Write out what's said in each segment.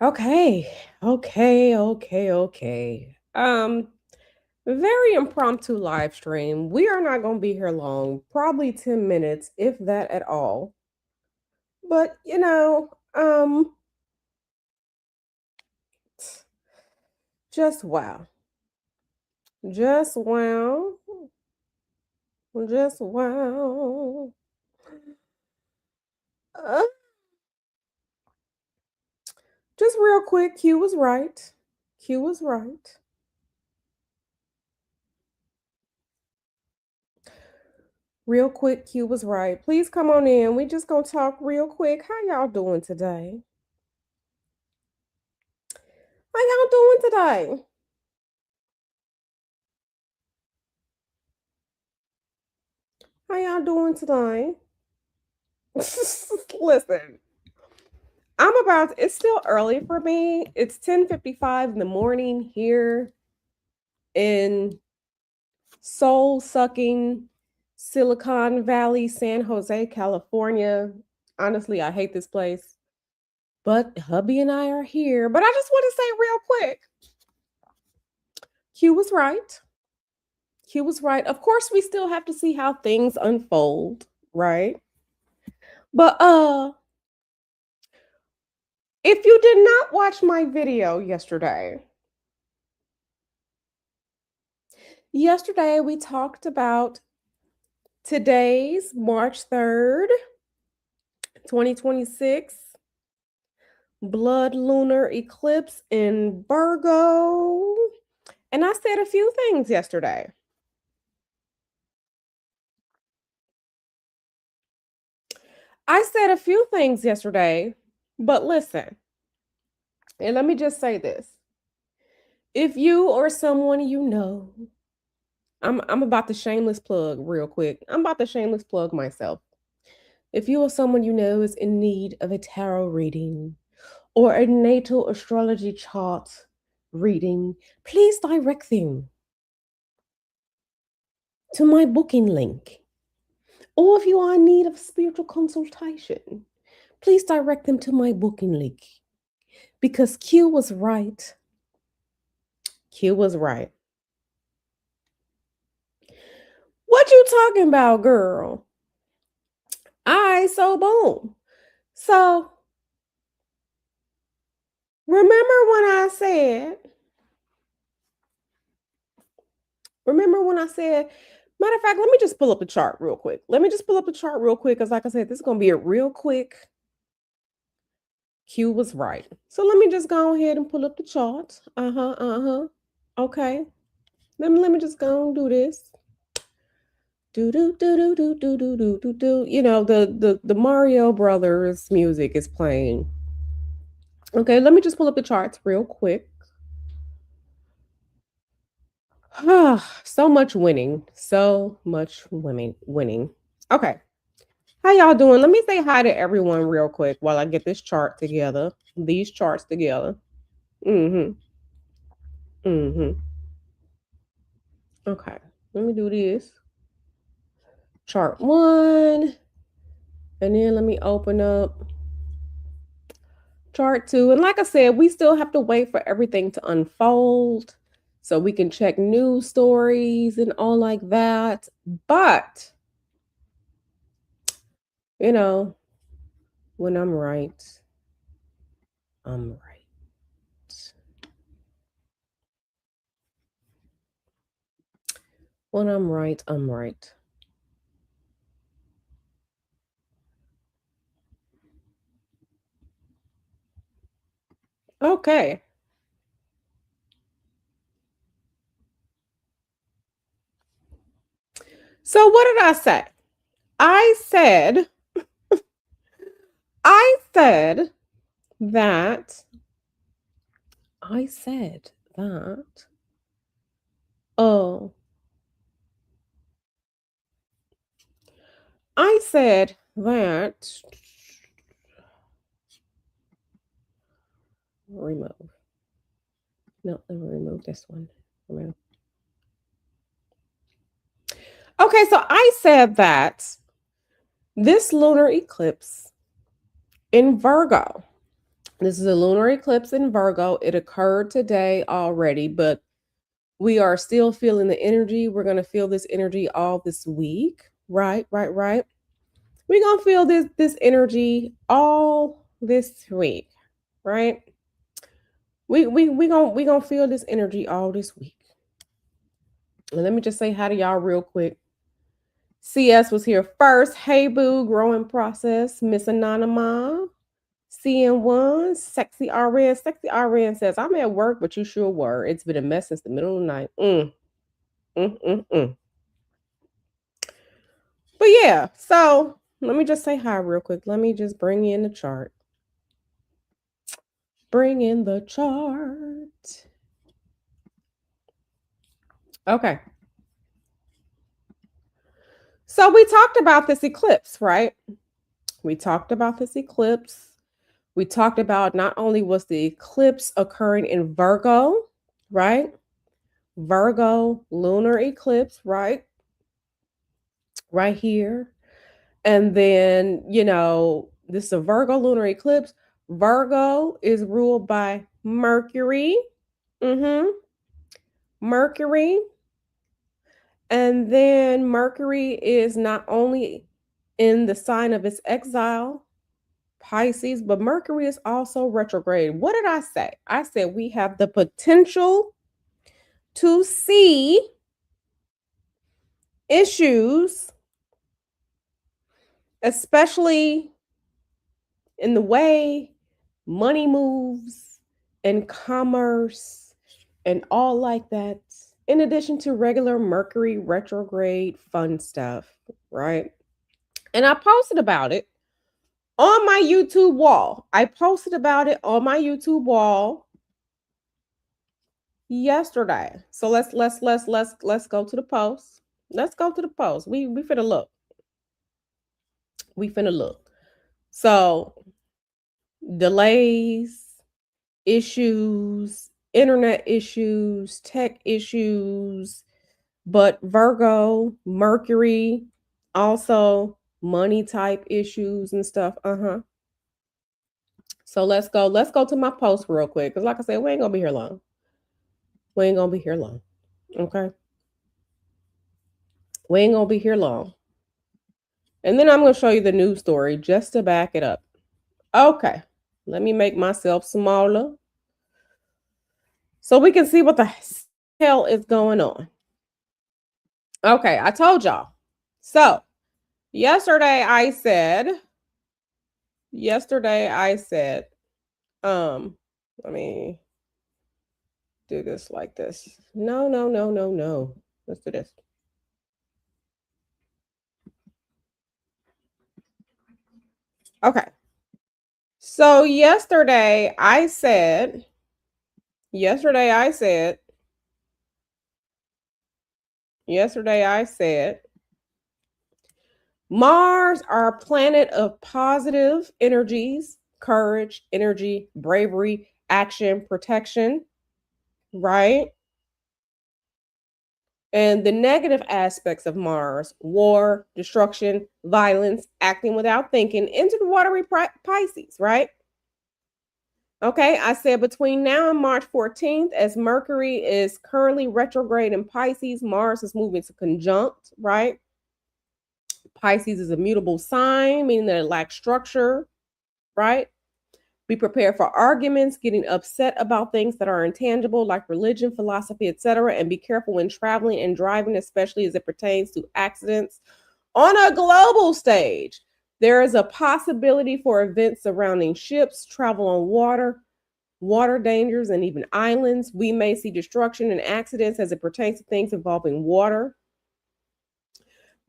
Okay. Okay. Very impromptu live stream. We are not going to be here long, probably 10 minutes, if that at all. But, just wow. Just wow. Just wow. Uh, just real quick, Q was right. Q was right. Real quick, Q was right. Please come on in. We just gonna talk real quick. How y'all doing today? How y'all doing today? How y'all doing today? Listen, it's still early for me. It's 10:55 in the morning here in soul sucking Silicon Valley, San Jose, California. Honestly, I hate this place, but hubby and I are here. But I just want to say real quick, Q was right. Q was right. Of course, we still have to see how things unfold, right? But if you did not watch my video yesterday we talked about today's March 3rd, 2026, blood lunar eclipse in Virgo. And I said a few things yesterday. But listen, and let me just say this. If you or someone you know, I'm about to shameless plug real quick. I'm about to shameless plug myself. If you or someone you know is in need of a tarot reading or a natal astrology chart reading, please direct them to my booking link. Or if you are in need of spiritual consultation, please direct them to my booking link. Because Q was right. Q was right. What you talking about, girl? So boom. So remember when I said, matter of fact, let me just pull up the chart real quick. Because, like I said, this is going to be a real quick. Q was right. So let me just go ahead and pull up the chart. Okay. Let me just go and do this. Do do do do do do do do do do. The Mario Brothers music is playing. Okay, let me just pull up the charts real quick. So much winning. So much winning. Okay. How y'all doing? Let me say hi to everyone real quick while I get this chart together. These charts together. Mm-hmm. Mm-hmm. Okay. Let me do this. Chart one. And then let me open up chart two. And like I said, we still have to wait for everything to unfold so we can check news stories and all like that. But, you know, when I'm right, I'm right. When I'm right, I'm right. Okay. So what did I say? I said, I said that, I said that, oh, I said that, remove. No, let me remove this one. Okay, so I said that this lunar eclipse in Virgo This is a lunar eclipse in Virgo. It occurred today already, but we are still feeling the energy. We're going to feel this energy all this week. Right. We're going to feel this energy all this week, right? We gonna feel this energy all this week. And let me just say hi to y'all real quick. CS was here first. Hey boo, growing process. Miss Anonymous. CN1, Sexy RN. Sexy RN says, I'm at work, but you sure were. It's been a mess since the middle of the night. But yeah, so let me just say hi real quick. Let me just bring in the chart. Bring in the chart. Okay. So we talked about this eclipse, right? We talked about this eclipse. We talked about not only was the eclipse occurring in Virgo, right? Virgo lunar eclipse, right? Right here. And then, this is a Virgo lunar eclipse. Virgo is ruled by Mercury. Mercury. And then Mercury is not only in the sign of its exile, Pisces, but Mercury is also retrograde. What did I say? I said we have the potential to see issues, especially in the way money moves and commerce and all like that, in addition to regular Mercury retrograde fun stuff, right? And I posted about it on my YouTube wall. I posted about it on my YouTube wall yesterday. So let's go to the post. Let's go to the post. We finna look. We finna look. So delays, issues, internet issues, tech issues, but Virgo, Mercury, also money type issues and stuff. So let's go to my post real quick. Because like I said, we ain't gonna be here long. We ain't gonna be here long. Okay. We ain't gonna be here long. And then I'm gonna show you the news story just to back it up. Okay. Let me make myself smaller so we can see what the hell is going on. Okay, I told y'all. So yesterday I said, let me do this like this. No. Let's do this. Okay. So yesterday I said Mars, our planet of positive energies, courage, energy, bravery, action, protection, right? And the negative aspects of Mars, war, destruction, violence, acting without thinking, into the watery Pisces, right? Okay, I said between now and March 14th, as Mercury is currently retrograde in Pisces, Mars is moving to conjunct, right? Pisces is a mutable sign, meaning that it lacks structure, right? Be prepared for arguments, getting upset about things that are intangible, like religion, philosophy, etc. And be careful when traveling and driving, especially as it pertains to accidents on a global stage. There is a possibility for events surrounding ships, travel on water dangers, and even islands. We may see destruction and accidents as it pertains to things involving water.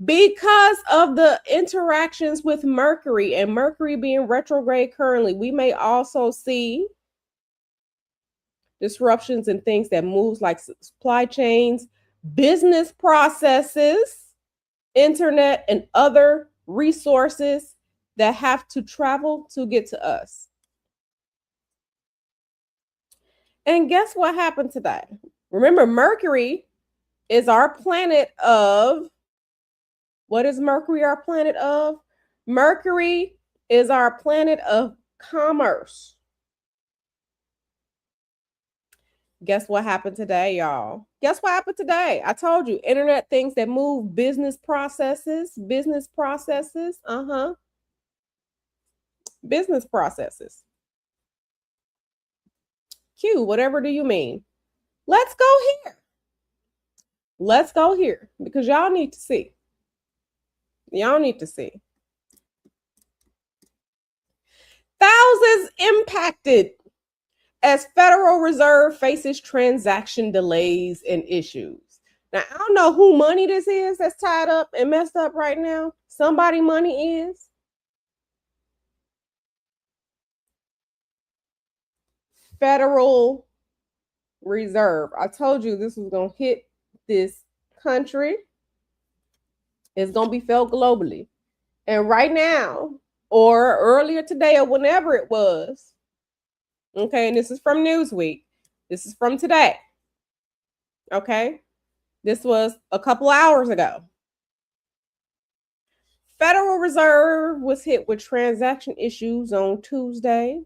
Because of the interactions with Mercury and Mercury being retrograde currently, we may also see disruptions in things that moves like supply chains, business processes, internet, and other resources that have to travel to get to us. And guess what happened today? Remember, Mercury is our planet of, what is Mercury our planet of? Mercury is our planet of commerce. Guess what happened today, y'all? Guess what happened today? I told you, internet things that move business processes, business processes. Q, whatever do you mean? Let's go here. Let's go here because y'all need to see. Y'all need to see. Thousands impacted as Federal Reserve faces transaction delays and issues. Now, I don't know who money this is that's tied up and messed up right now. Somebody money is. Federal Reserve. I told you this was going to hit this country. It's going to be felt globally. And right now, or earlier today, or whenever it was, okay, and this is from Newsweek. This is from today. Okay. This was a couple hours ago. Federal Reserve was hit with transaction issues on Tuesday.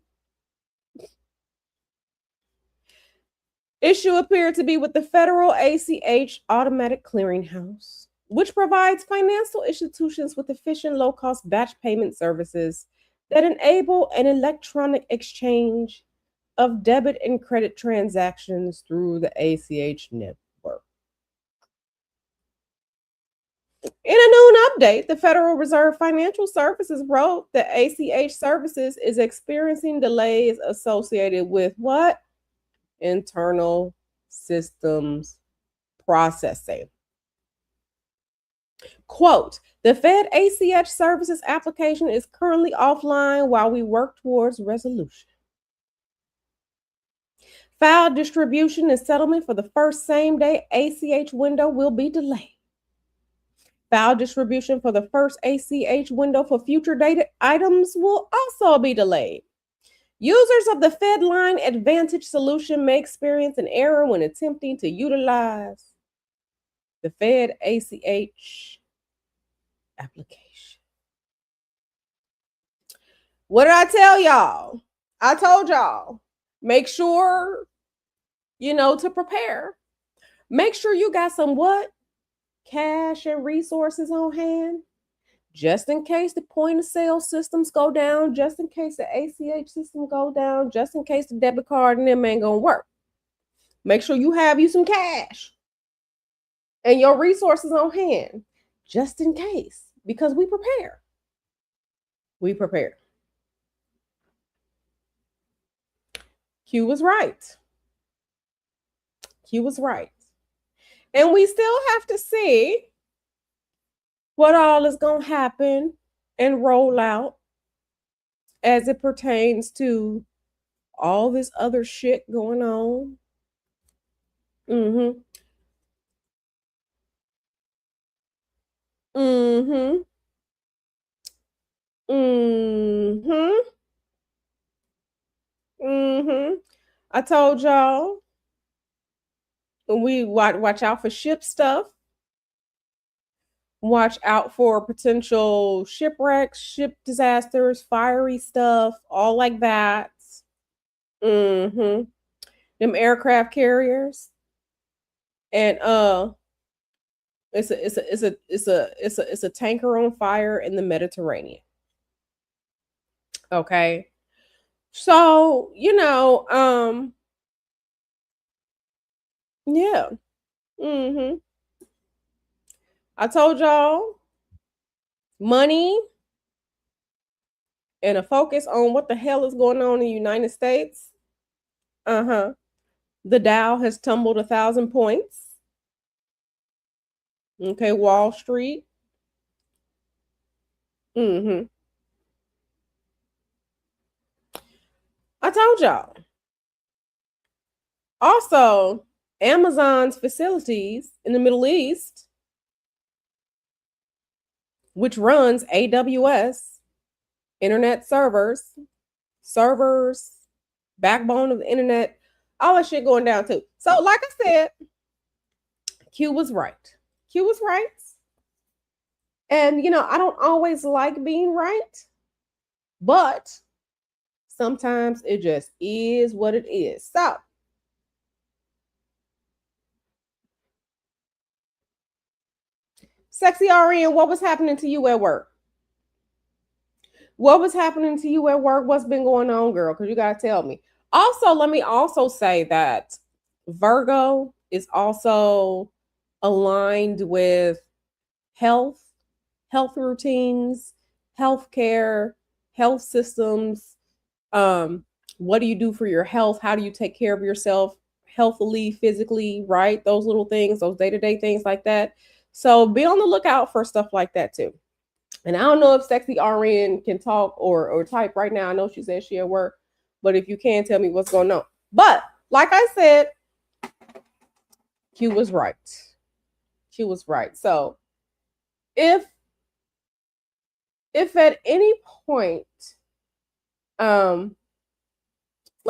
Issue appeared to be with the Federal ACH Automatic Clearinghouse, which provides financial institutions with efficient, low-cost batch payment services that enable an electronic exchange of debit and credit transactions through the ACH network. In a noon update, the Federal Reserve Financial Services wrote that ACH services is experiencing delays associated with what? Internal systems processing. Quote, the Fed ACH services application is currently offline while we work towards resolution. File distribution and settlement for the first same day ACH window will be delayed. File distribution for the first ACH window for future data items will also be delayed. Users of the FedLine Advantage solution may experience an error when attempting to utilize the Fed ACH application. What did I tell y'all? I told y'all, make sure, to prepare. Make sure you got some what? Cash and resources on hand, just in case the point of sale systems go down, just in case the ACH system go down, just in case the debit card and them ain't gonna work. Make sure you have you some cash and your resources on hand, just in case, because we prepare. We prepare. Q was right. Q was right. And we still have to see what all is going to happen and roll out as it pertains to all this other shit going on. Mm-hmm. Mm-hmm. Mm-hmm. Mm-hmm. I told y'all we watch out for ship stuff. Watch out for potential shipwrecks, ship disasters, fiery stuff, all like that. Mm-hmm. Them aircraft carriers. And it's a tanker on fire in the Mediterranean. Okay. So, yeah. Mm-hmm. I told y'all money and a focus on what the hell is going on in the United States. Uh-huh. The Dow has tumbled 1,000 points. Okay, Wall Street. Mm-hmm. I told y'all. Also, Amazon's facilities in the Middle East, which runs AWS, internet servers, backbone of the internet, all that shit going down too. So, like I said, Q was right. Q was right. And, I don't always like being right, but sometimes it just is what it is. So, Sexy RN, what was happening to you at work? What was happening to you at work? What's been going on, girl? Because you got to tell me. Also, let me also say that Virgo is also aligned with health, health routines, healthcare, health systems. What do you do for your health? How do you take care of yourself healthily, physically, right? Those little things, those day-to-day things like that. So be on the lookout for stuff like that too. And I don't know if Sexy RN can talk or type right now. I know she said she at work, but if you can, tell me what's going on. But like I said, Q was right. Q was right. So if at any point, let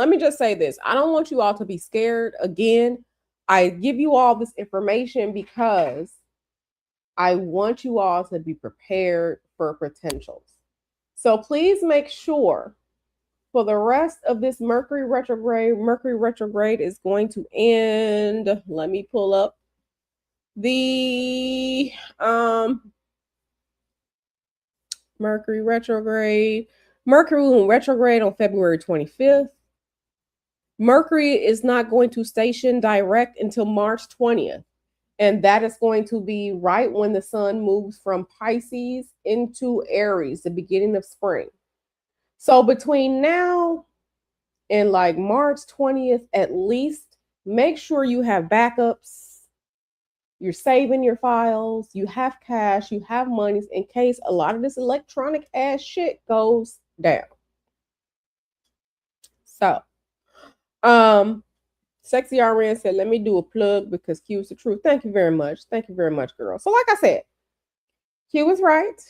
me just say this. I don't want you all to be scared. Again, I give you all this information because I want you all to be prepared for potentials. So please make sure for the rest of this Mercury retrograde is going to end. Let me pull up the Mercury retrograde. Mercury will retrograde on February 25th. Mercury is not going to station direct until March 20th. And that is going to be right when the sun moves from Pisces into Aries, the beginning of spring. So between now and like March 20th, at least, make sure you have backups. You're saving your files, you have cash, you have monies in case a lot of this electronic ass shit goes down. So, Sexy RN said, let me do a plug because Q is the truth. Thank you very much. Thank you very much, girl. So, like I said, Q was right.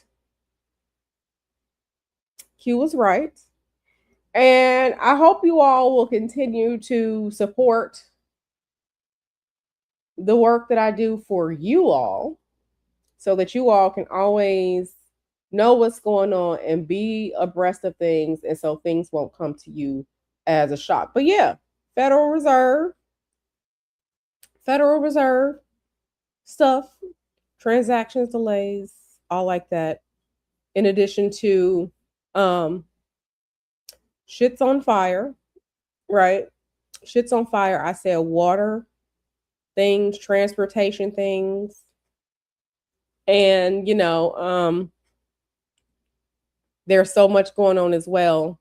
Q was right. And I hope you all will continue to support the work that I do for you all so that you all can always know what's going on and be abreast of things. And so things won't come to you as a shock. But yeah, Federal Reserve stuff, transactions delays, all like that. In addition to shit's on fire, right? Shit's on fire. I said water things, transportation things. And there's so much going on as well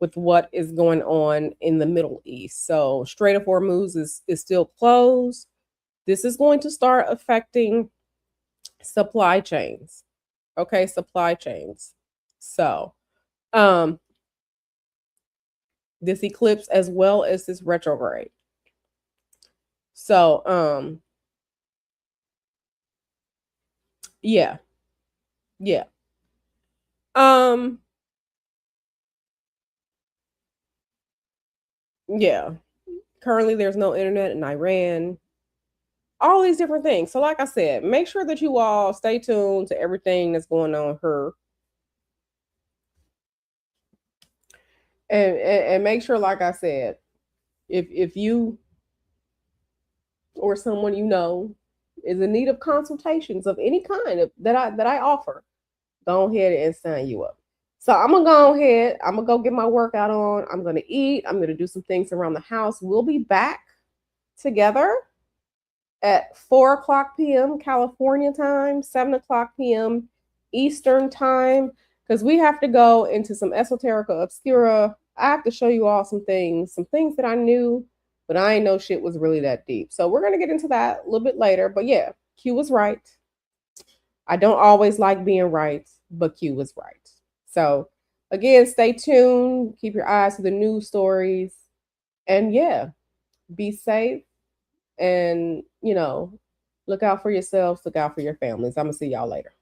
with what is going on in the Middle East. So Strait of Hormuz is still closed. This is going to start affecting supply chains. Okay, supply chains. So this eclipse as well as this retrograde. So yeah. Yeah. Yeah. Currently there's no internet in Iran. All these different things. So like I said, make sure that you all stay tuned to everything that's going on here. And make sure, like I said, if you or someone you know is in need of consultations of any kind that I offer, go ahead and sign you up. So I'm gonna go ahead. I'm gonna go get my workout on. I'm gonna eat. I'm gonna do some things around the house. We'll be back together at 4:00 p.m. California time, 7:00 p.m. Eastern time, because we have to go into some esoterica obscura. I have to show you all some things that I knew, but I ain't know shit was really that deep. So we're gonna get into that a little bit later. But yeah, Q was right. I don't always like being right, but Q was right. So again, stay tuned. Keep your eyes to the news stories. And yeah, be safe and look out for yourselves, look out for your families. I'm gonna see y'all later.